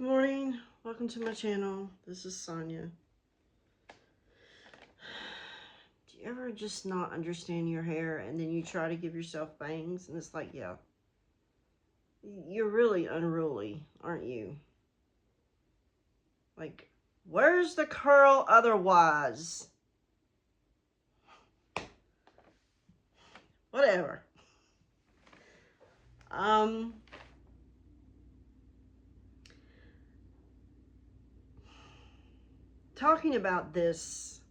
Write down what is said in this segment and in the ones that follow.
Good morning. Welcome to my channel. This is Sonia. Do you ever just not understand your hair and then you try to give yourself bangs and it's like, yeah, you're really unruly, aren't you? Like, where's the curl otherwise? Whatever. Talking about this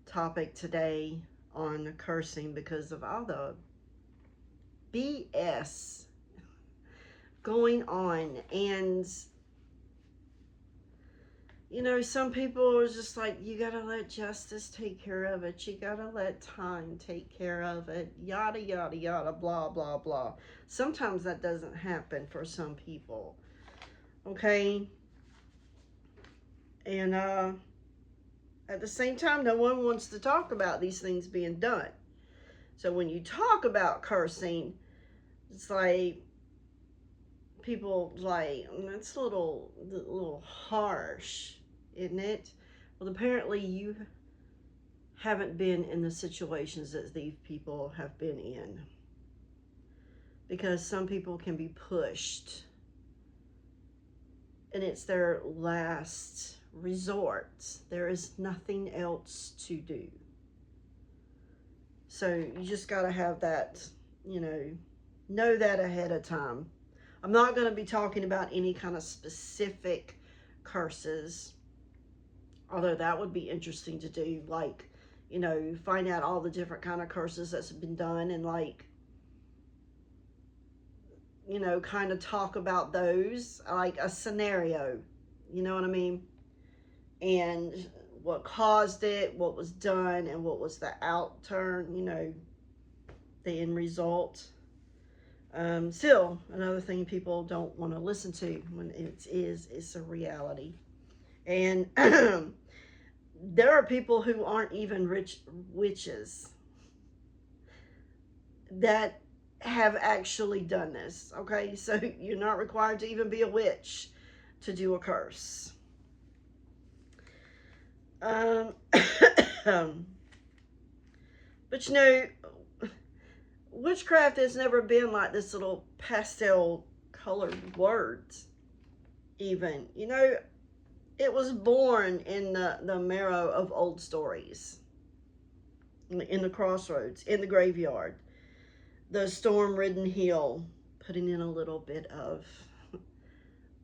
topic today on cursing because of all the BS going on. And you know, some people are just like, you gotta let justice take care of it. You gotta let time take care of it. Yada, yada, yada, blah, blah, blah. Sometimes that doesn't happen for some people. Okay? And at the same time, no one wants to talk about these things being done. So when you talk about cursing, it's like, people like, that's a little harsh, isn't it? Well, apparently you haven't been in the situations that these people have been in, because some people can be pushed and it's their last resort. There is nothing else to do. So you just got to have that, know that ahead of time. I'm not going to be talking about any kind of specific curses, although that would be interesting to do, like, find out all the different kind of curses that's been done and, like, kind of talk about those, like a scenario, you know what I mean? And what caused it, what was done, and what was the outturn, the end result. Still, another thing people don't want to listen to when it's a reality. And there are people who aren't even rich witches that have actually done this. Okay, so you're not required to even be a witch to do a curse. But witchcraft has never been like this little pastel colored words. Even, it was born in the marrow of old stories, in the crossroads, in the graveyard, the storm-ridden hill, putting in a little bit of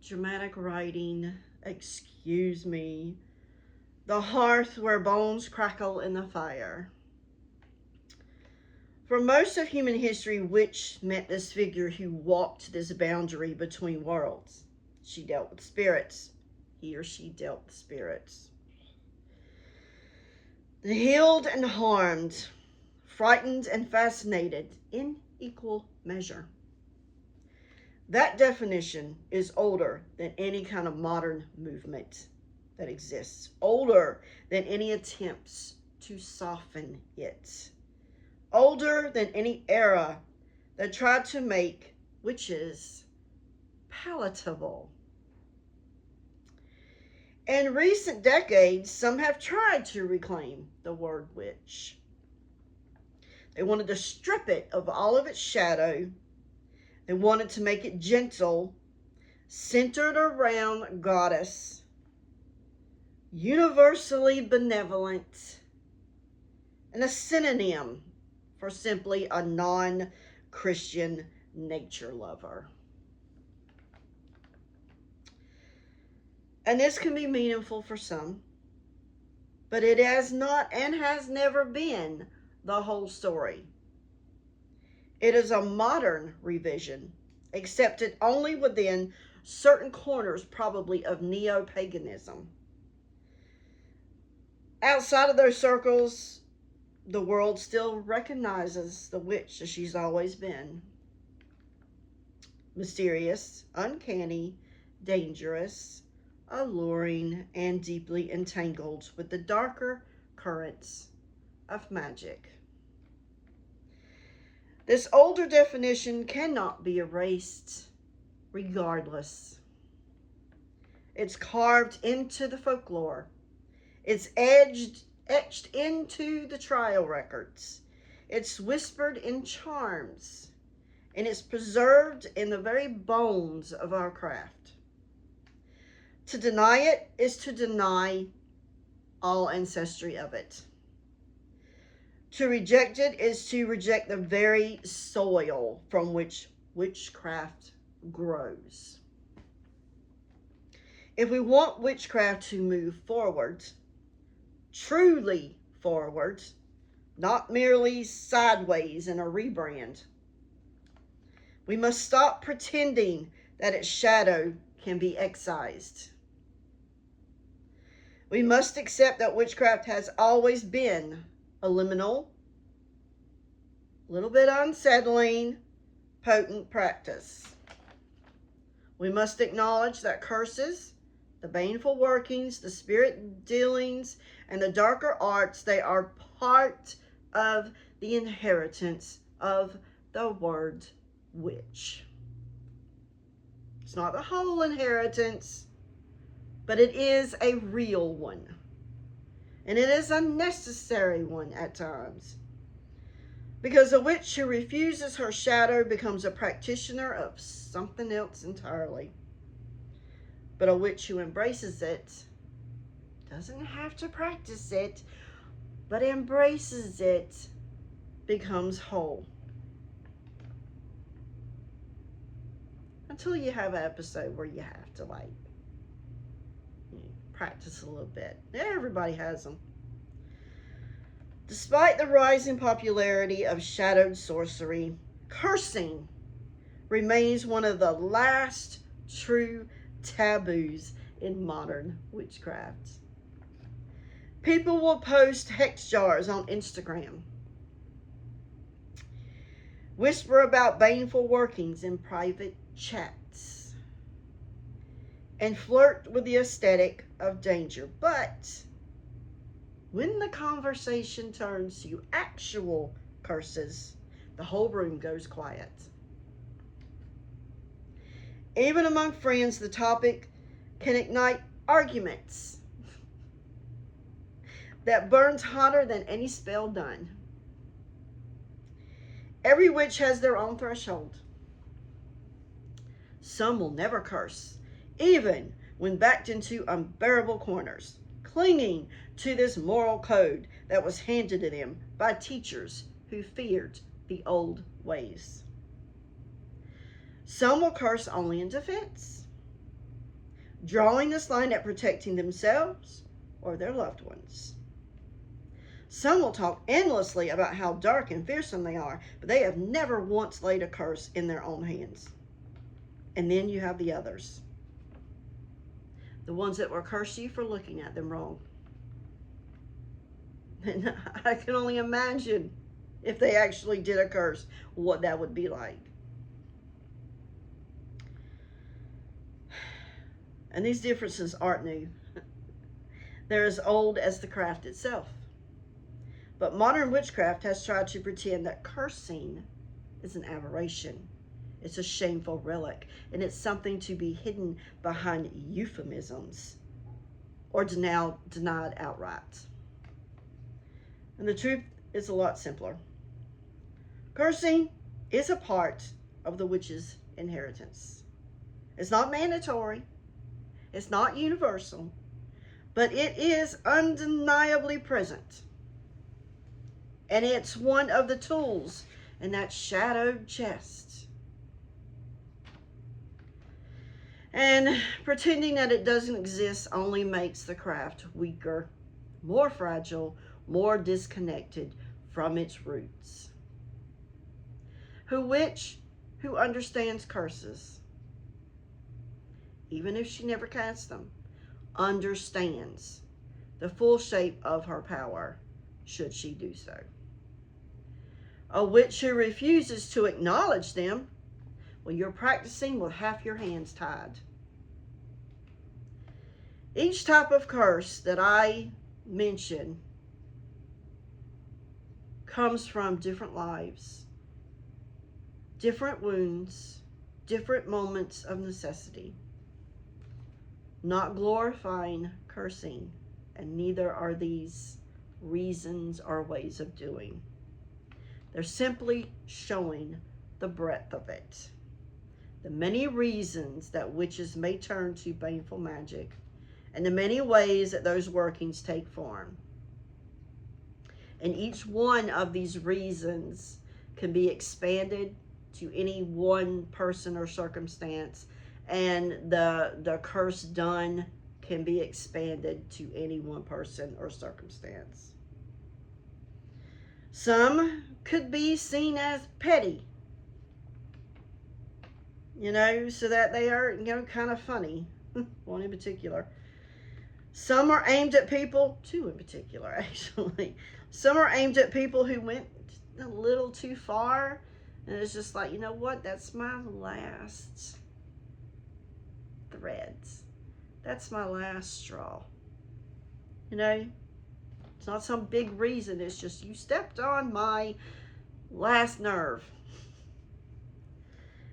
dramatic writing, excuse me, the hearth where bones crackle in the fire. For most of human history, witch meant this figure who walked this boundary between worlds. She dealt with spirits. He or she dealt with spirits. The healed and harmed, frightened and fascinated in equal measure. That definition is older than any kind of modern movement that exists. Older than any attempts to soften it. Older than any era that tried to make witches palatable. In recent decades, some have tried to reclaim the word witch. They wanted to strip it of all of its shadow. They wanted to make it gentle, centered around goddess, universally benevolent, and a synonym for simply a non-Christian nature lover. And this can be meaningful for some, but it has not and has never been the whole story. It is a modern revision, accepted only within certain corners, probably, of neo-paganism. Outside of those circles, the world still recognizes the witch as she's always been. Mysterious, uncanny, dangerous, alluring, and deeply entangled with the darker currents of magic. This older definition cannot be erased regardless. It's carved into the folklore. It's etched into the trial records. It's whispered in charms. And it's preserved in the very bones of our craft. To deny it is to deny all ancestry of it. To reject it is to reject the very soil from which witchcraft grows. If we want witchcraft to move forward, truly forward, not merely sideways in a rebrand, we must stop pretending that its shadow can be excised. We must accept that witchcraft has always been a liminal, little bit unsettling, potent practice. We must acknowledge that curses, the baneful workings, the spirit dealings, and the darker arts, they are part of the inheritance of the word witch. It's not the whole inheritance, but it is a real one. And it is a necessary one at times. Because a witch who refuses her shadow becomes a practitioner of something else entirely. But a witch who embraces it doesn't have to practice it, but embraces it, becomes whole. Until you have an episode where you have to practice a little bit. Everybody has them. Despite the rising popularity of shadowed sorcery, cursing remains one of the last true taboos in modern witchcraft. People will post hex jars on Instagram, whisper about baneful workings in private chats, and flirt with the aesthetic of danger. But when the conversation turns to actual curses, the whole room goes quiet. Even among friends, the topic can ignite arguments that burns hotter than any spell done. Every witch has their own threshold. Some will never curse, even when backed into unbearable corners, clinging to this moral code that was handed to them by teachers who feared the old ways. Some will curse only in defense, drawing this line at protecting themselves or their loved ones. Some will talk endlessly about how dark and fearsome they are, but they have never once laid a curse in their own hands. And then you have the others, the ones that will curse you for looking at them wrong. And I can only imagine if they actually did a curse, what that would be like. And these differences aren't new. They're as old as the craft itself. But modern witchcraft has tried to pretend that cursing is an aberration. It's a shameful relic, and it's something to be hidden behind euphemisms or denied outright. And the truth is a lot simpler. Cursing is a part of the witch's inheritance. It's not mandatory. It's not universal, but it is undeniably present. And it's one of the tools in that shadowed chest. And pretending that it doesn't exist only makes the craft weaker, more fragile, more disconnected from its roots. Who understands curses, even if she never casts them, understands the full shape of her power, should she do so. A witch who refuses to acknowledge them, well, you're practicing with half your hands tied. Each type of curse that I mention comes from different lives, different wounds, different moments of necessity. not glorifying cursing, and neither are these reasons or ways of doing. They're simply showing the breadth of it. The many reasons that witches may turn to baneful magic, and the many ways that those workings take form. And each one of these reasons can be expanded to any one person or circumstance, and the curse done can be expanded to any one person or circumstance. Some could be seen as petty, so that they are, kind of funny. One in particular. Some are aimed at people, two in particular, actually. Some are aimed at people who went a little too far, and it's just like, you know what? That's my last threads. That's my last straw. It's not some big reason. It's just you stepped on my last nerve.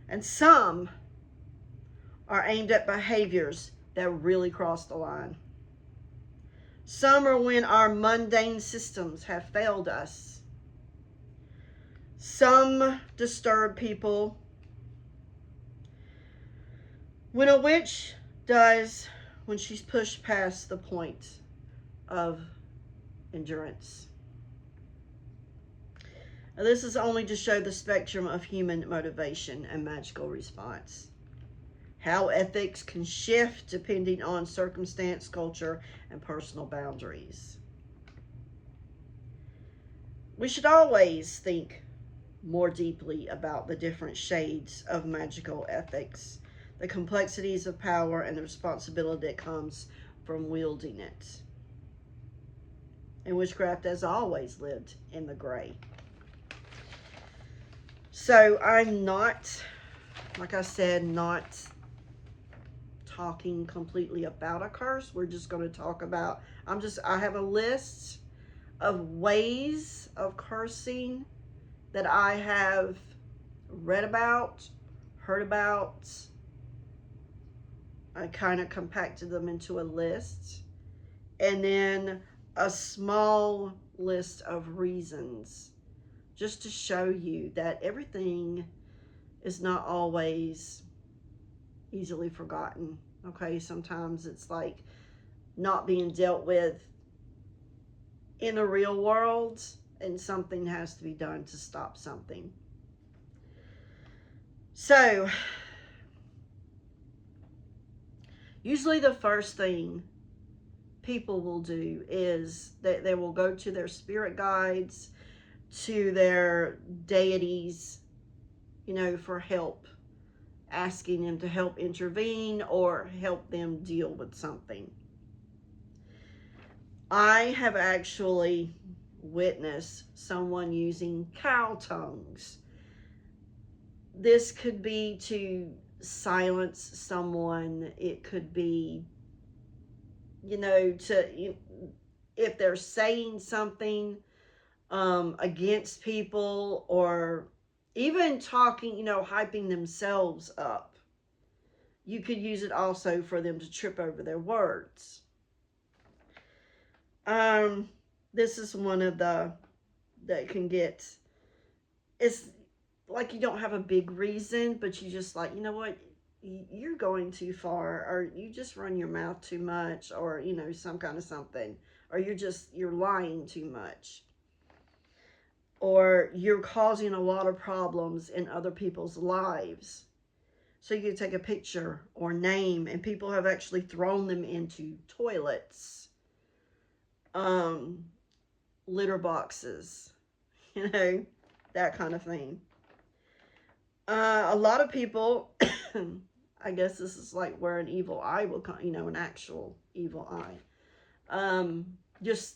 And some are aimed at behaviors that really cross the line. Some are when our mundane systems have failed us. Some disturb people. When a witch does, when she's pushed past the point of endurance. Now, this is only to show the spectrum of human motivation and magical response. How ethics can shift depending on circumstance, culture, and personal boundaries. We should always think more deeply about the different shades of magical ethics, the complexities of power, and the responsibility that comes from wielding it. And witchcraft has always lived in the gray. So I'm not, like I said, not talking completely about a curse. We're just going to talk about, I have a list of ways of cursing that I have read about, heard about. I kind of compacted them into a list. And then a small list of reasons, just to show you that everything is not always easily forgotten. Okay, sometimes it's like not being dealt with in the real world, and something has to be done to stop something. So, usually the first thing people will do is that they will go to their spirit guides, to their deities, for help, asking them to help intervene or help them deal with something. I have actually witnessed someone using cow tongues. This could be to silence someone. It could be, if they're saying something against people, or even talking, hyping themselves up. You could use it also for them to trip over their words. This is one of the that can get, it's like you don't have a big reason, but you just like, you know what, you're going too far, or you just run your mouth too much, or some kind of something, or you're lying too much, or you're causing a lot of problems in other people's lives. So you take a picture or name, and people have actually thrown them into toilets, litter boxes, that kind of thing. A lot of people, I guess this is like where an evil eye will come, an actual evil eye. Just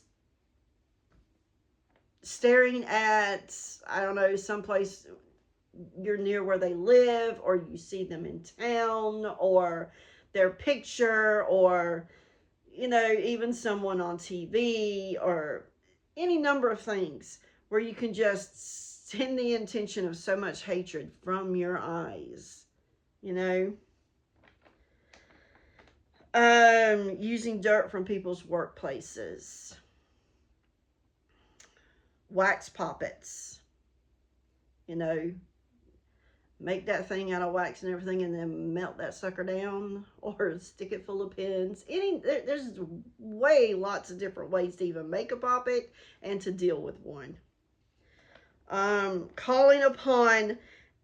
staring at, I don't know, someplace you're near where they live, or you see them in town, or their picture, or, even someone on TV, or any number of things where you can just send the intention of so much hatred from your eyes, Using dirt from people's workplaces. Wax poppets. You know, make that thing out of wax and everything and then melt that sucker down, or stick it full of pins. There's lots of different ways to even make a poppet and to deal with one. Calling upon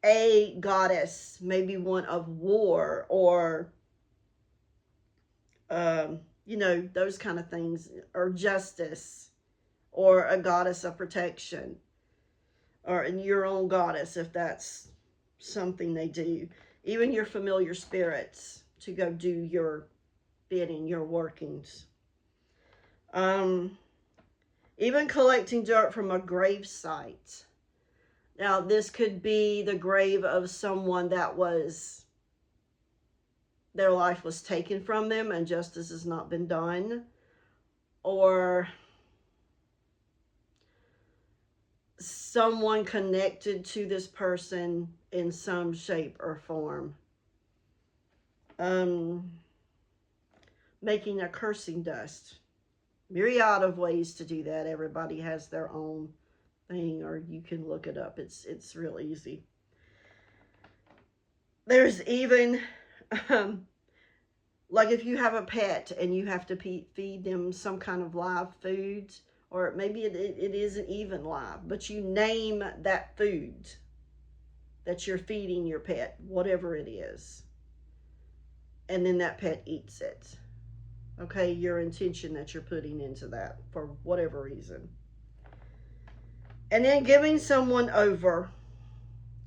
a goddess, maybe one of war, or those kind of things, or justice, or a goddess of protection, or your own goddess, if that's something they do. Even your familiar spirits to go do your bidding, your workings. Even collecting dirt from a grave site. Now, this could be the grave of someone that their life was taken from them and justice has not been done. Or someone connected to this person in some shape or form. Making a cursing dust. Myriad of ways to do that. Everybody has their own thing, or you can look it up. It's real easy. There's even like if you have a pet and you have to feed them some kind of live food, or maybe it isn't even live, but you name that food that you're feeding your pet, whatever it is, and then that pet eats it. Okay, your intention that you're putting into that for whatever reason. And then giving someone over,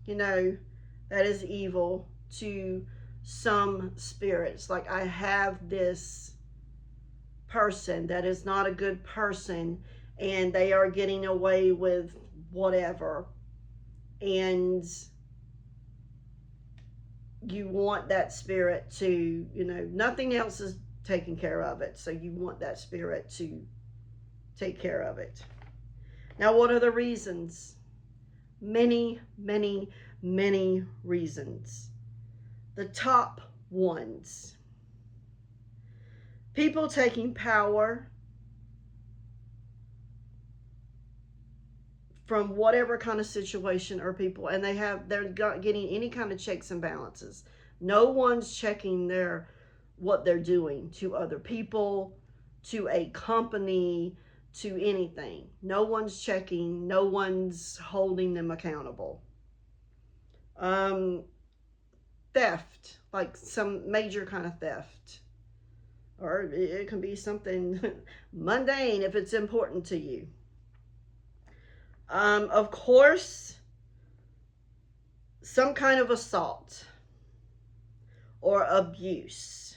that is evil, to some spirits. Like, I have this person that is not a good person and they are getting away with whatever, and you want that spirit to, nothing else is taking care of it, so you want that spirit to take care of it. Now, what are the reasons? Many, many, many reasons. The top ones: people taking power from whatever kind of situation or people, and they're getting any kind of checks and balances. No one's checking what they're doing to other people, to a company, to anything. No one's checking. No one's holding them accountable. Theft, like some major kind of theft, or it can be something mundane if it's important to you. Of course, some kind of assault or abuse,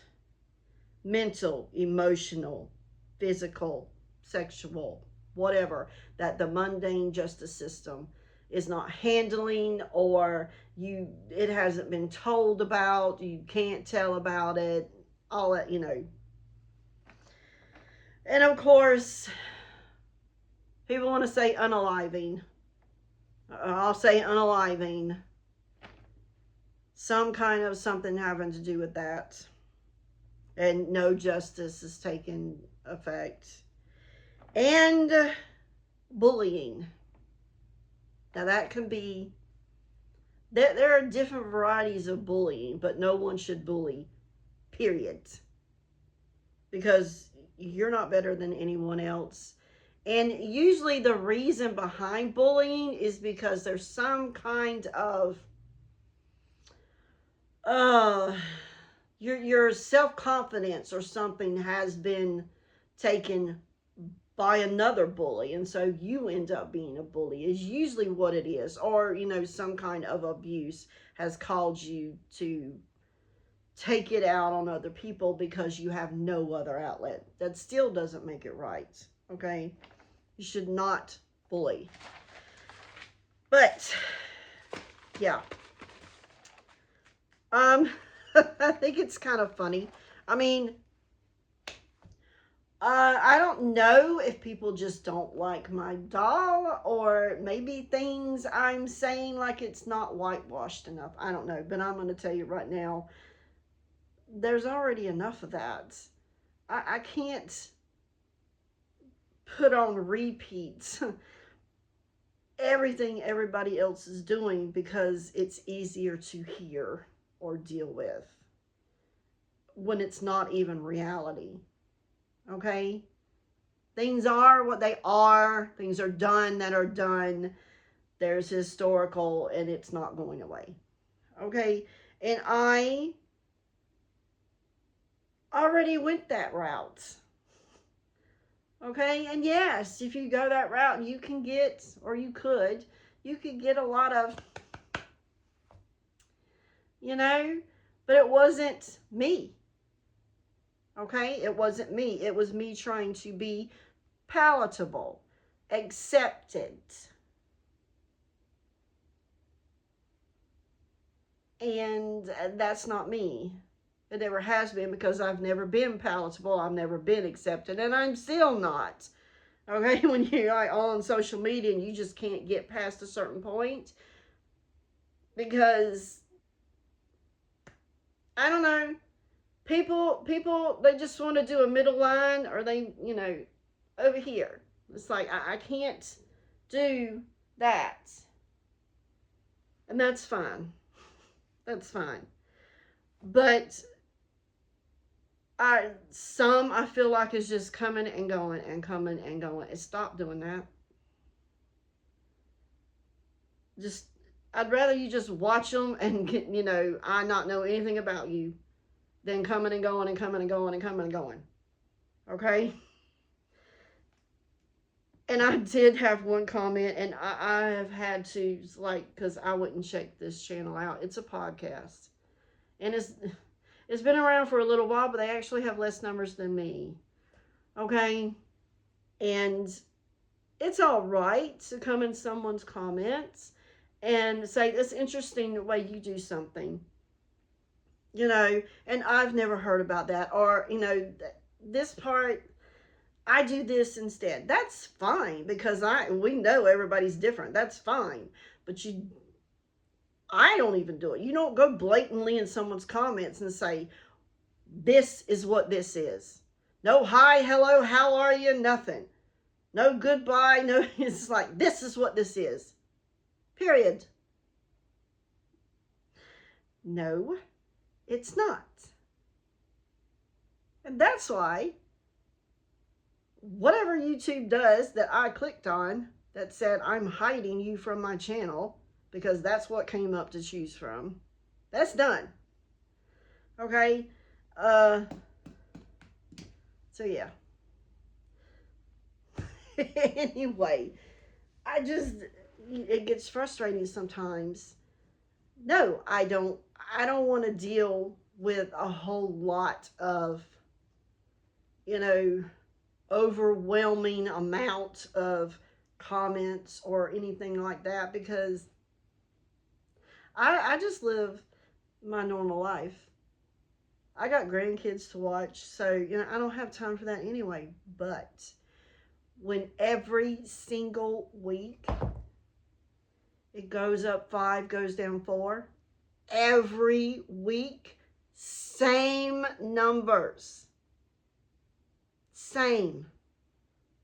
mental, emotional, physical, sexual, whatever, that the mundane justice system is not handling, or it hasn't been told about, you can't tell about it, all that, And of course, people want to say unaliving. I'll say unaliving. Some kind of something having to do with that. And no justice is taking effect. And bullying. Now that can be, there are different varieties of bullying, but no one should bully, period. Because you're not better than anyone else. And usually the reason behind bullying is because there's some kind of your self-confidence or something has been taken by another bully, and so you end up being a bully, is usually what it is. Or some kind of abuse has caused you to take it out on other people because you have no other outlet. That still doesn't make it right. Okay, you should not bully. But yeah, I think it's kind of funny. I mean, I don't know if people just don't like my doll, or maybe things I'm saying, like, it's not whitewashed enough. I don't know, but I'm going to tell you right now, there's already enough of that. I can't put on repeats everything everybody else is doing because it's easier to hear or deal with when it's not even reality. Okay? Things are what they are, things are done that are done. There's historical, and it's not going away. Okay? And I already went that route. Okay? And yes, if you go that route, you can get, or you could get a lot of, but it wasn't me. Okay? It wasn't me. It was me trying to be palatable, accepted. And that's not me. It never has been, because I've never been palatable. I've never been accepted, and I'm still not. Okay? When you're like on social media and you just can't get past a certain point, because I don't know, people they just want to do a middle line, or they, over here. It's like I can't do that. And that's fine. That's fine. But I feel like is just coming and going and coming and going. And stop doing that. I'd rather you just watch them and get, I not know anything about you than coming and going and coming and going and coming and going. Okay? And I did have one comment, and I have had to, like, because I wouldn't check this channel out. It's a podcast. And it's been around for a little while, but they actually have less numbers than me. Okay? And it's all right to come in someone's comments and say, it's interesting the way you do something. And I've never heard about that. Or, this part, I do this instead. That's fine, because we know everybody's different. That's fine. But I don't even do it. You don't go blatantly in someone's comments and say, this is what this is. No hi, hello, how are you, nothing. No goodbye, no, it's like, this is what this is. Period. No, it's not. And that's why whatever YouTube does that I clicked on that said I'm hiding you from my channel, because that's what came up to choose from, that's done. Okay? So yeah. Anyway, it gets frustrating sometimes. No, I don't want to deal with a whole lot of, overwhelming amount of comments or anything like that, because I just live my normal life. I got grandkids to watch, so I don't have time for that anyway. But when every single week it goes up 5, goes down 4, every week, same numbers. Same.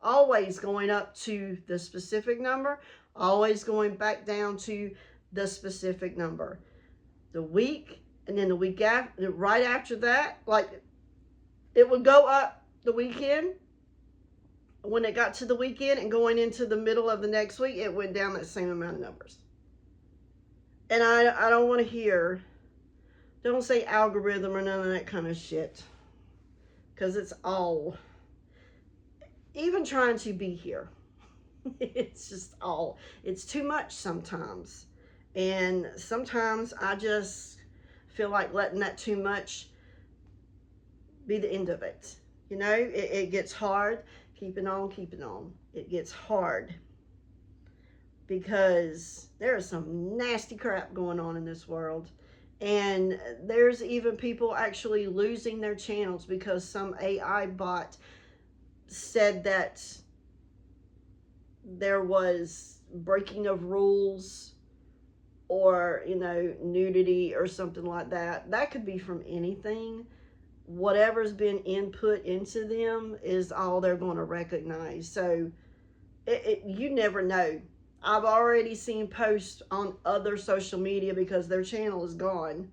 Always going up to the specific number, always going back down to the specific number. The week, and then the week after, right after that, like, it would go up the weekend. When it got to the weekend and going into the middle of the next week, it went down that same amount of numbers. And I don't want to hear, don't say algorithm or none of that kind of shit, because it's all, even trying to be here, it's just all, it's too much sometimes. And sometimes I just feel like letting that too much be the end of it. It gets hard. Keeping on. It gets hard, because there is some nasty crap going on in this world. And there's even people actually losing their channels because some AI bot said that there was breaking of rules or, you know, nudity or something like that. That could be from anything. Whatever's been input into them is all they're going to recognize. So you never know. I've already seen posts on other social media because their channel is gone.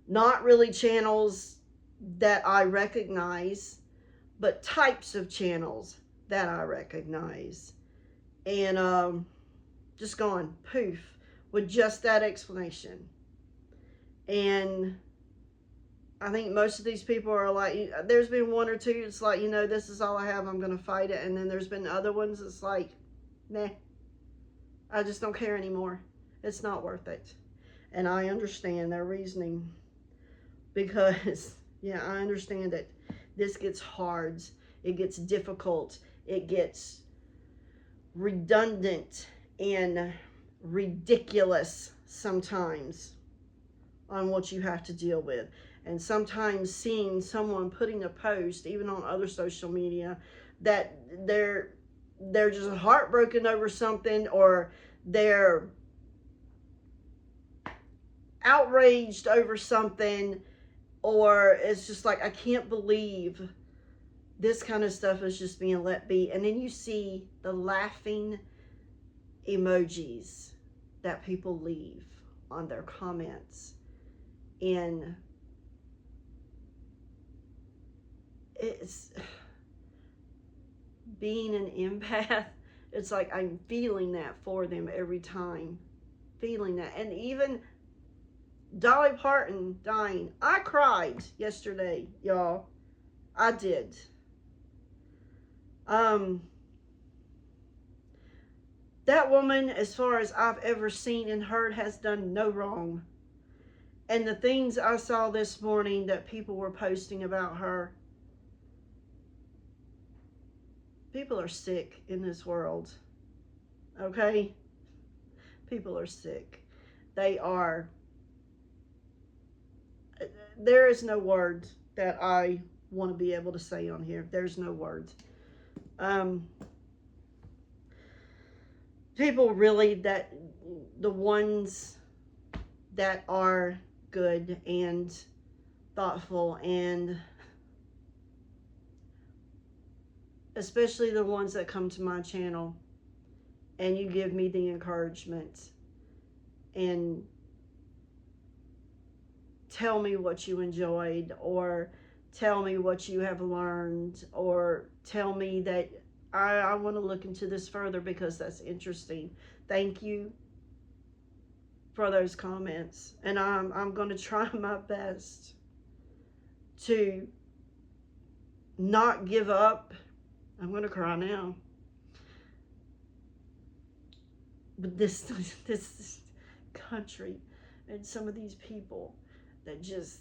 Not really channels that I recognize, but types of channels that I recognize. And just gone, poof, with just that explanation. And I think most of these people are like, there's been one or two, it's like, you know, this is all I have, I'm going to fight it. And then there's been other ones, it's like, nah, I just don't care anymore. It's not worth it. And I understand their reasoning because, yeah, I understand that this gets hard, it gets difficult, it gets redundant and ridiculous sometimes on what you have to deal with. And sometimes seeing someone putting a post, even on other social media, that they're just heartbroken over something, or they're outraged over something, or it's just like, I can't believe this kind of stuff is just being let be. And then you see the laughing emojis that people leave on their comments. And it's being an empath, it's like I'm feeling that for them every time. Feeling that. And even Dolly Parton dying, I cried yesterday, y'all. I did. That woman, as far as I've ever seen and heard, has done no wrong. And the things I saw this morning that people were posting about her, people are sick in this world. Okay? People are sick. They are. There is no words that I want to be able to say on here. There's no words. People really, that the ones that are good and thoughtful, and especially the ones that come to my channel and you give me the encouragement and tell me what you enjoyed, or tell me what you have learned, or tell me that I want to look into this further because that's interesting. Thank you for those comments. And I'm going to try my best to not give up. I'm going to cry now. But this country and some of these people that just,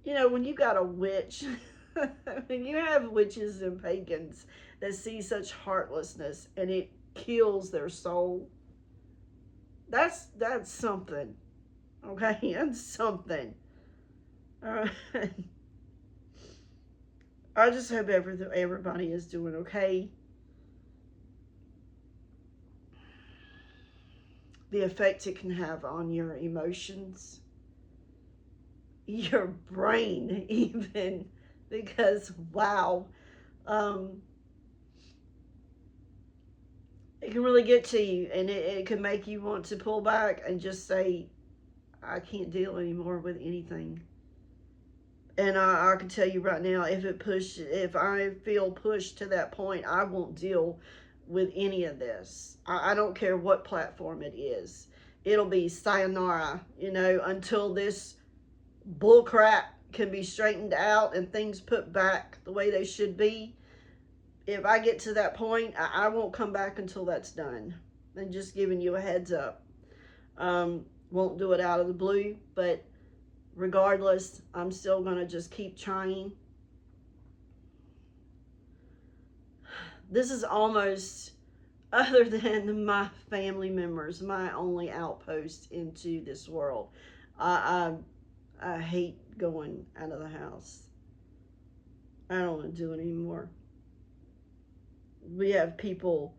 you know, when you got a witch, when you have witches and pagans that see such heartlessness and it kills their soul, that's something. Okay, that's something. I just hope everybody is doing okay. The effect it can have on your emotions, your brain even, because wow, it can really get to you, and it can make you want to pull back and just say, I can't deal anymore with anything. And I can tell you right now, if I feel pushed to that point, I won't deal with any of this. I don't care what platform it is. It'll be sayonara, you know, until this bullcrap can be straightened out and things put back the way they should be. If I get to that point, I won't come back until that's done. And just giving you a heads up. Won't do it out of the blue, but regardless, I'm still going to just keep trying. This is almost, other than my family members, my only outpost into this world. I hate going out of the house. I don't want to do it anymore. We have people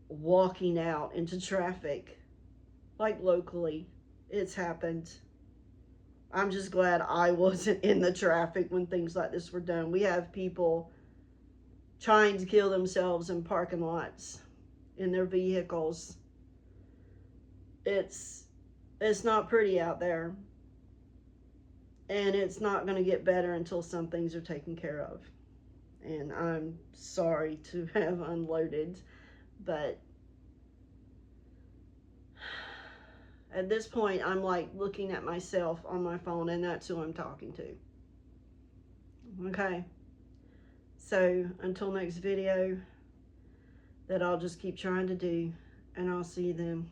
walking out into traffic like locally, it's happened. I'm just glad I wasn't in the traffic when things like this were done. We have people trying to kill themselves in parking lots in their vehicles. It's not pretty out there, and it's not going to get better until some things are taken care of. And I'm sorry to have unloaded, but at this point I'm like looking at myself on my phone, and that's who I'm talking to. Okay, so until next video, that I'll just keep trying to do, and I'll see you then.